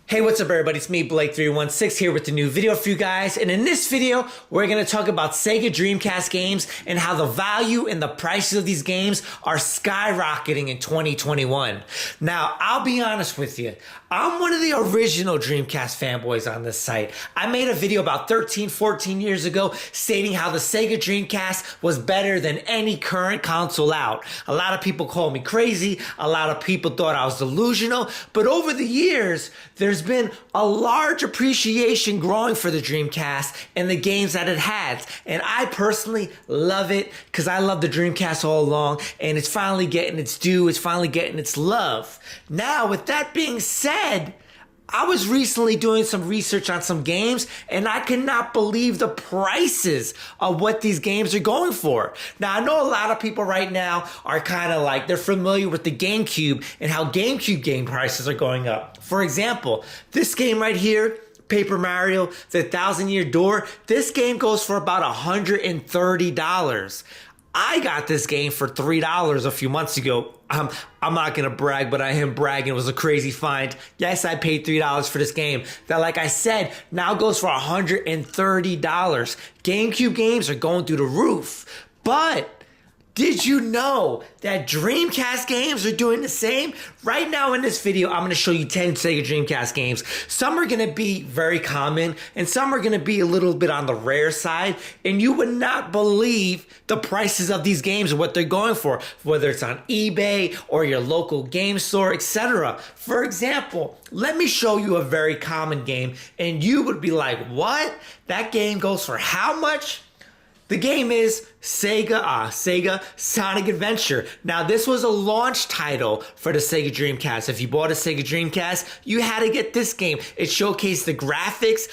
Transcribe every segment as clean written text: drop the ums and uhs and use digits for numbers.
Hey, what's up everybody? It's me, Blake316 here with a new video for you guys. And in this video, we're going to talk about Sega Dreamcast games and how the value and the prices of these games are skyrocketing in 2021. Now, I'll be honest with you. I'm one of the original Dreamcast fanboys on this site. I made a video about 13, 14 years ago stating how the Sega Dreamcast was better than any current console out. A lot of people called me crazy. A lot of people thought I was delusional. But over the years, there's been a large appreciation growing for the Dreamcast and the games that it has. And I personally love it because I love the Dreamcast all along, and it's finally getting its due. It's finally getting its love. Now, with that being said, I was recently doing some research on some games, and I could not believe the prices of what these games are going for. Now, I know a lot of people right now are kind of like, they're familiar with the GameCube and how GameCube game prices are going up. For example, this game right here, Paper Mario, The Thousand Year Door, this game goes for about $130. I got this game for $3 a few months ago. I'm not going to brag, but I am bragging. It was a crazy find. Yes, I paid $3 for this game that, like I said, now goes for $130. GameCube games are going through the roof. But did you know that Dreamcast games are doing the same? Right now in this video, I'm going to show you 10 Sega Dreamcast games. Some are going to be very common, and some are going to be a little bit on the rare side, and you would not believe the prices of these games and what they're going for, whether it's on eBay or your local game store, etc. For example, let me show you a very common game, and you would be like, what? That game goes for how much? The game is Sega Sonic Adventure. Now, this was a launch title for the Sega Dreamcast. If you bought a Sega Dreamcast, you had to get this game. It showcased the graphics,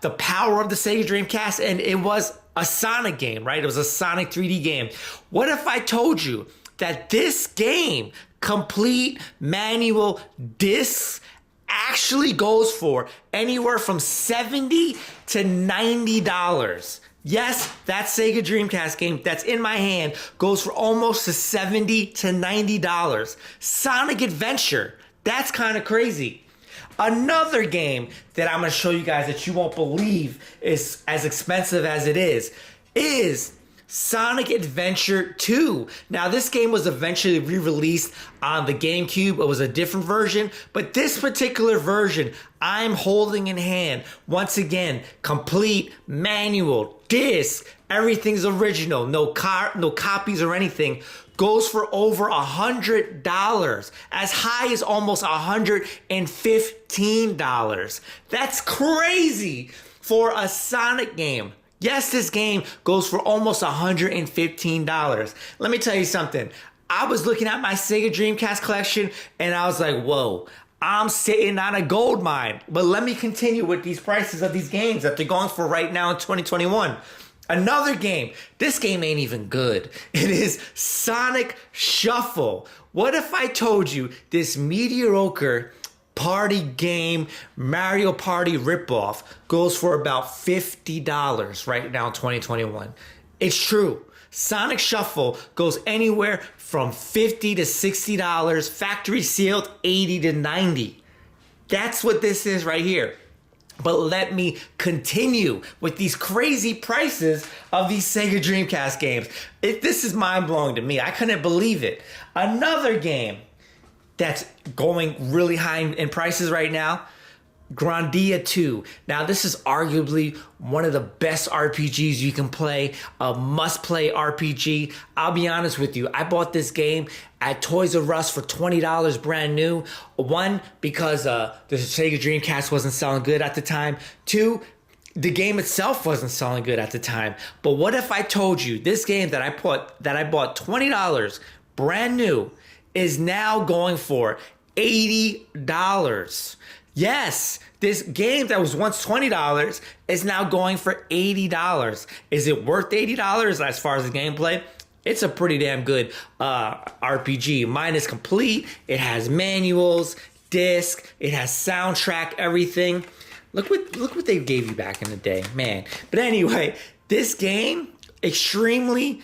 the power of the Sega Dreamcast, and it was a Sonic game, right? It was a Sonic 3D game. What if I told you that this game, complete manual discs, actually goes for anywhere from $70 to $90? Yes, that Sega Dreamcast game that's in my hand goes for almost to $70 to $90. Sonic Adventure, that's kind of crazy. Another game that I'm going to show you guys that you won't believe is as expensive as it is Sonic Adventure 2. Now, this game was eventually re-released on the GameCube. It was a different version, but this particular version I'm holding in hand, once again, complete manual, disc, everything's original, no copies or anything, goes for over $100, as high as almost $115. That's crazy for a Sonic game. Yes, this game goes for almost $115. Let me tell you something. I was looking at my Sega Dreamcast collection and I was like, whoa, I'm sitting on a gold mine. But let me continue with these prices of these games that they're going for right now in 2021. Another game. This game ain't even good. It is Sonic Shuffle. What if I told you this mediocre party game Mario Party ripoff goes for about $50 right now in 2021. It's true. Sonic Shuffle goes anywhere from $50 to $60, factory sealed $80 to $90. That's what this is right here. But let me continue with these crazy prices of these Sega Dreamcast games. This is mind-blowing to me. I couldn't believe it. Another game that's going really high in prices right now, Grandia 2. Now, this is arguably one of the best RPGs you can play, a must-play RPG. I'll be honest with you, I bought this game at Toys R Us for $20 brand new. One, because the Sega Dreamcast wasn't selling good at the time. Two, the game itself wasn't selling good at the time. But what if I told you this game that I bought $20 brand new is now going for $80. Yes, this game that was once $20 is now going for $80. Is it worth $80 as far as the gameplay? It's a pretty damn good RPG. Mine is complete. It has manuals, disc, it has soundtrack, everything. Look what they gave you back in the day, man. But anyway, this game, extremely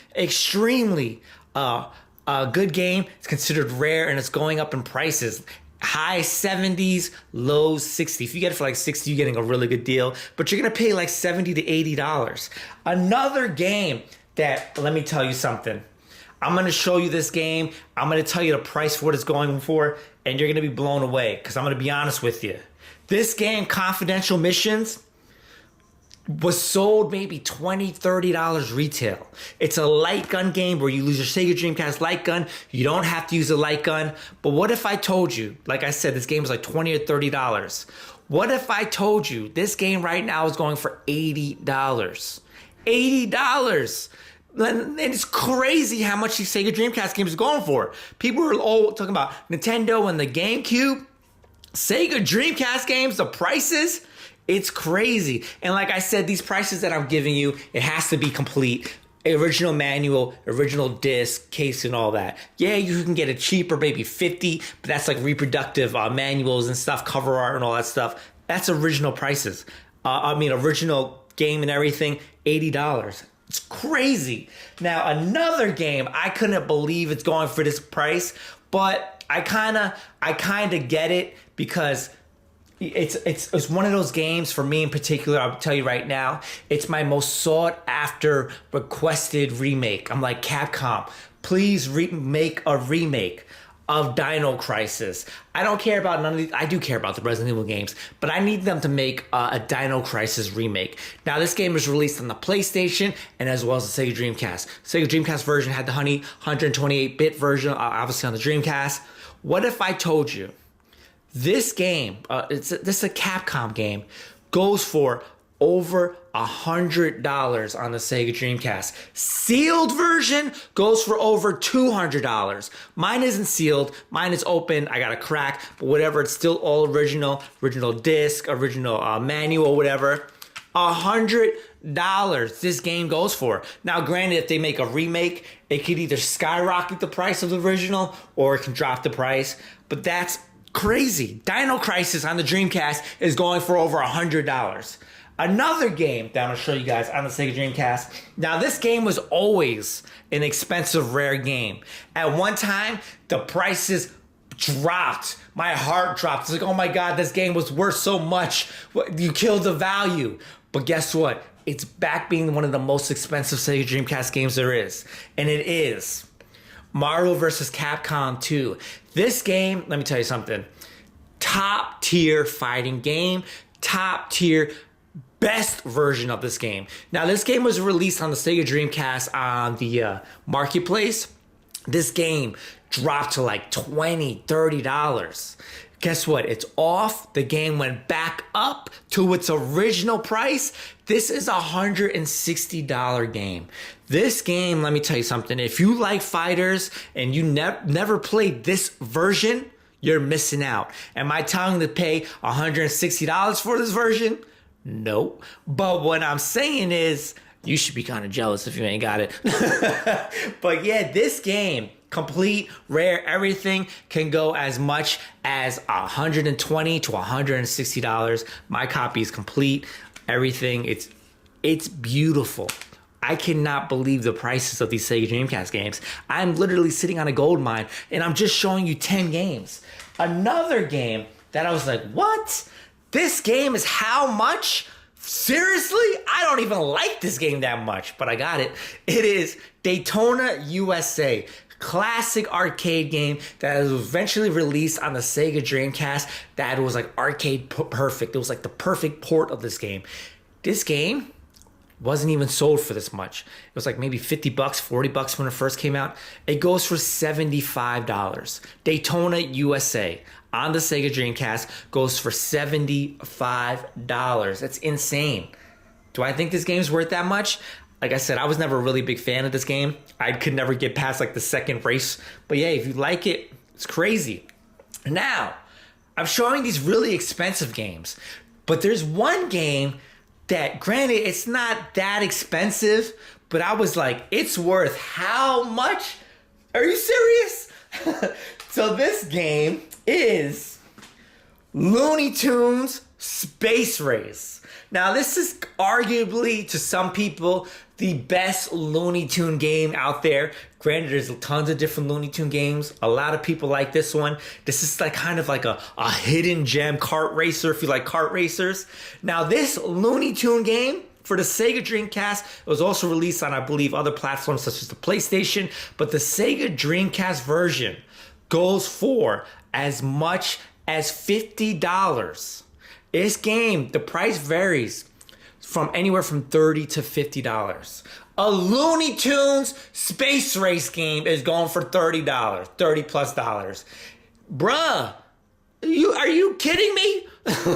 a good game. It's considered rare and it's going up in prices. high 70s, low 60s. If you get it for like 60, you're getting a really good deal, but you're gonna pay like $70 to $80. Another game that, let me tell you something. I'm gonna show you this game. I'm gonna tell you the price for what it's going for, and you're gonna be blown away, because I'm gonna be honest with you. This game, Confidential Missions, was sold maybe $20, $30 retail. It's a light gun game where you lose your Sega Dreamcast light gun. You don't have to use a light gun. But what if I told you, like I said, this game is like $20 or $30. What if I told you this game right now is going for $80? $80. And it's crazy how much these Sega Dreamcast games are going for. People are all talking about Nintendo and the GameCube. Sega Dreamcast games, the prices, it's crazy. And like I said, these prices that I'm giving you, it has to be complete. Original manual, original disc, case, and all that. Yeah, you can get it cheaper, maybe 50, but that's like reproductive manuals and stuff, cover art and all that stuff. That's original prices. Original game and everything, $80. It's crazy. Now, another game, I couldn't believe it's going for this price, but I kind of get it, because it's one of those games, for me in particular, I'll tell you right now, it's my most sought after requested remake. I'm like, Capcom, please make a remake of Dino Crisis. I don't care about none of these. I do care about the Resident Evil games, but I need them to make a Dino Crisis remake. Now, this game was released on the PlayStation and as well as the Sega Dreamcast. Sega Dreamcast version had the 128-bit version, obviously on the Dreamcast. What if I told you this game, this is a Capcom game, goes for over $100 on the Sega Dreamcast. Sealed version goes for over $200. Mine isn't sealed. Mine is open. I got a crack, but whatever. It's still all original disc, original manual, whatever. $100 this game goes for. Now, granted, if they make a remake, it could either skyrocket the price of the original or it can drop the price. But that's crazy. Dino Crisis on the Dreamcast is going for over $100. Another game that I'm going to show you guys on the Sega Dreamcast. Now, this game was always an expensive, rare game. At one time, the prices dropped. My heart dropped. It's like, oh my God, this game was worth so much. You killed the value. But guess what? It's back being one of the most expensive Sega Dreamcast games there is. And it is Marvel vs. Capcom 2. This game, let me tell you something. Top tier fighting game. Top tier best version of this game. Now, this game was released on the Sega Dreamcast on the marketplace. This game dropped to like $20, $30. Guess what? It's off. The game went back up to its original price. This is a $160 game. This game, let me tell you something. If you like fighters and you never played this version, you're missing out. Am I telling you to pay $160 for this version? Nope. But what I'm saying is, you should be kind of jealous if you ain't got it. But yeah, this game, complete, rare, everything, can go as much as $120 to $160. My copy is complete, everything. It's beautiful. I cannot believe the prices of these Sega Dreamcast games. I'm literally sitting on a gold mine, and I'm just showing you 10 games. Another game that I was like, what? This game is how much? Seriously? I don't even like this game that much, but I got it. It is Daytona USA. Classic arcade game that was eventually released on the Sega Dreamcast that was like arcade perfect. It was like the perfect port of this game. This game wasn't even sold for this much. It was like maybe $50, $40 when it first came out. It goes for $75. Daytona USA on the Sega Dreamcast goes for $75. That's insane. Do I think this game's worth that much? Like I said, I was never a really big fan of this game. I could never get past like the second race. But yeah, if you like it, it's crazy. Now, I'm showing these really expensive games. But there's one game that, granted, it's not that expensive, but I was like, it's worth how much? Are you serious? So this game is Looney Tunes Space Race. Now, this is arguably, to some people, the best Looney Tune game out there. Granted, there's tons of different Looney Tune games. A lot of people like this one. This is like kind of like a hidden gem kart racer if you like kart racers. Now, this Looney Tune game for the Sega Dreamcast, it was also released on, I believe, other platforms such as the PlayStation, but the Sega Dreamcast version goes for as much as $50. This game, the price varies from anywhere from $30 to $50. A Looney Tunes space race game is going for $30, $30+. Bruh, are you kidding me?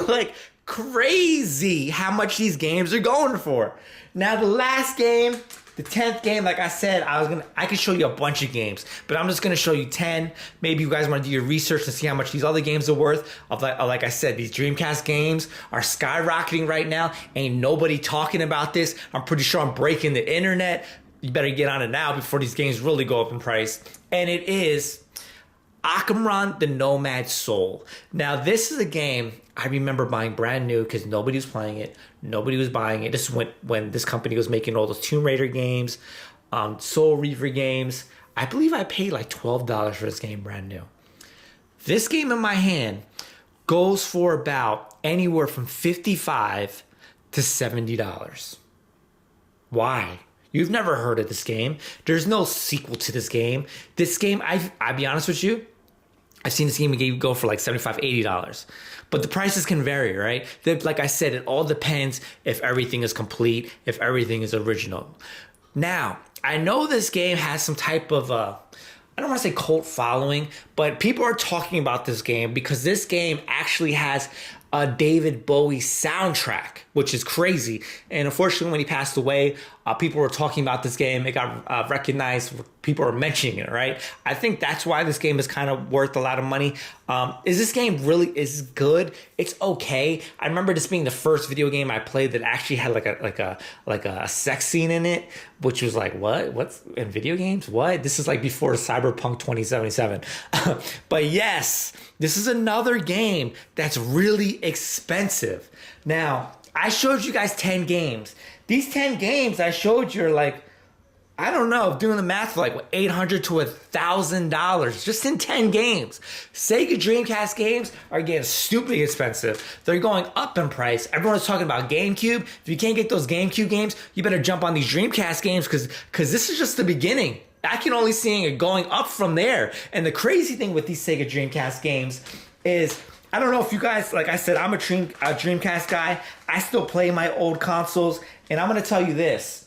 Like, crazy how much these games are going for. Now, the last game, the 10th game, like I said, I could show you a bunch of games, but I'm just gonna show you 10. Maybe you guys want to do your research to see how much these other games are worth. Like I said, these Dreamcast games are skyrocketing right now. Ain't nobody talking about this. I'm pretty sure I'm breaking the internet. You better get on it now before these games really go up in price. And it is Akamron the Nomad Soul. Now, this is a game I remember buying brand new because nobody was playing it. Nobody was buying it. This is when this company was making all those Tomb Raider games, Soul Reaver games. I believe I paid like $12 for this game brand new. This game in my hand goes for about anywhere from $55 to $70. Why? You've never heard of this game. There's no sequel to this game. This game, I'll be honest with you, I've seen this game go for like $75, $80. But the prices can vary, right? Like I said, it all depends if everything is complete, if everything is original. Now, I know this game has some type of, I don't want to say cult following, but people are talking about this game because this game actually has a David Bowie soundtrack, which is crazy. And unfortunately, when he passed away, people were talking about this game. It got recognized. People are mentioning it, right? I think that's why this game is kind of worth a lot of money. Is this game really is good? It's okay. I remember this being the first video game I played that actually had like a sex scene in it, which was like, what? What's in video games? What? This is like before Cyberpunk 2077. But yes, this is another game that's really expensive. Now, I showed you guys 10 games. These 10 games I showed you are like, I don't know, doing the math, like what, $800 to $1,000 just in 10 games. Sega Dreamcast games are getting stupidly expensive. They're going up in price. Everyone's talking about GameCube. If you can't get those GameCube games, you better jump on these Dreamcast games because this is just the beginning. I can only see it going up from there. And the crazy thing with these Sega Dreamcast games is, I don't know if you guys, like I said, I'm a Dreamcast guy. I still play my old consoles. And I'm going to tell you this.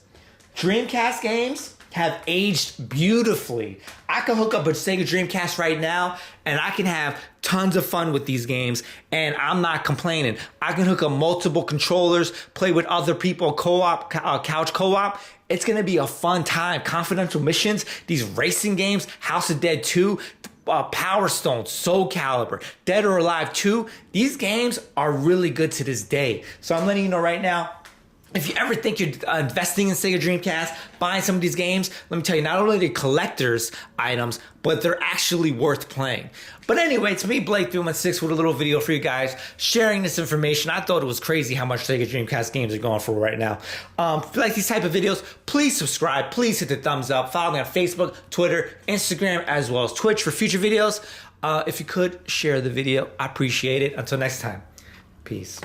Dreamcast games have aged beautifully. I can hook up a Sega Dreamcast right now and I can have tons of fun with these games and I'm not complaining. I can hook up multiple controllers, play with other people, co-op, couch co-op. It's going to be a fun time. Confidential missions, these racing games, House of Dead 2, Power Stone, Soul Calibur, Dead or Alive 2. These games are really good to this day. So I'm letting you know right now, if you ever think you're investing in Sega Dreamcast, buying some of these games, let me tell you, not only are they collector's items, but they're actually worth playing. But anyway, it's me, Blake 316, with a little video for you guys, sharing this information. I thought it was crazy how much Sega Dreamcast games are going for right now. If you like these type of videos, please subscribe. Please hit the thumbs up. Follow me on Facebook, Twitter, Instagram, as well as Twitch for future videos. If you could, share the video. I appreciate it. Until next time, peace.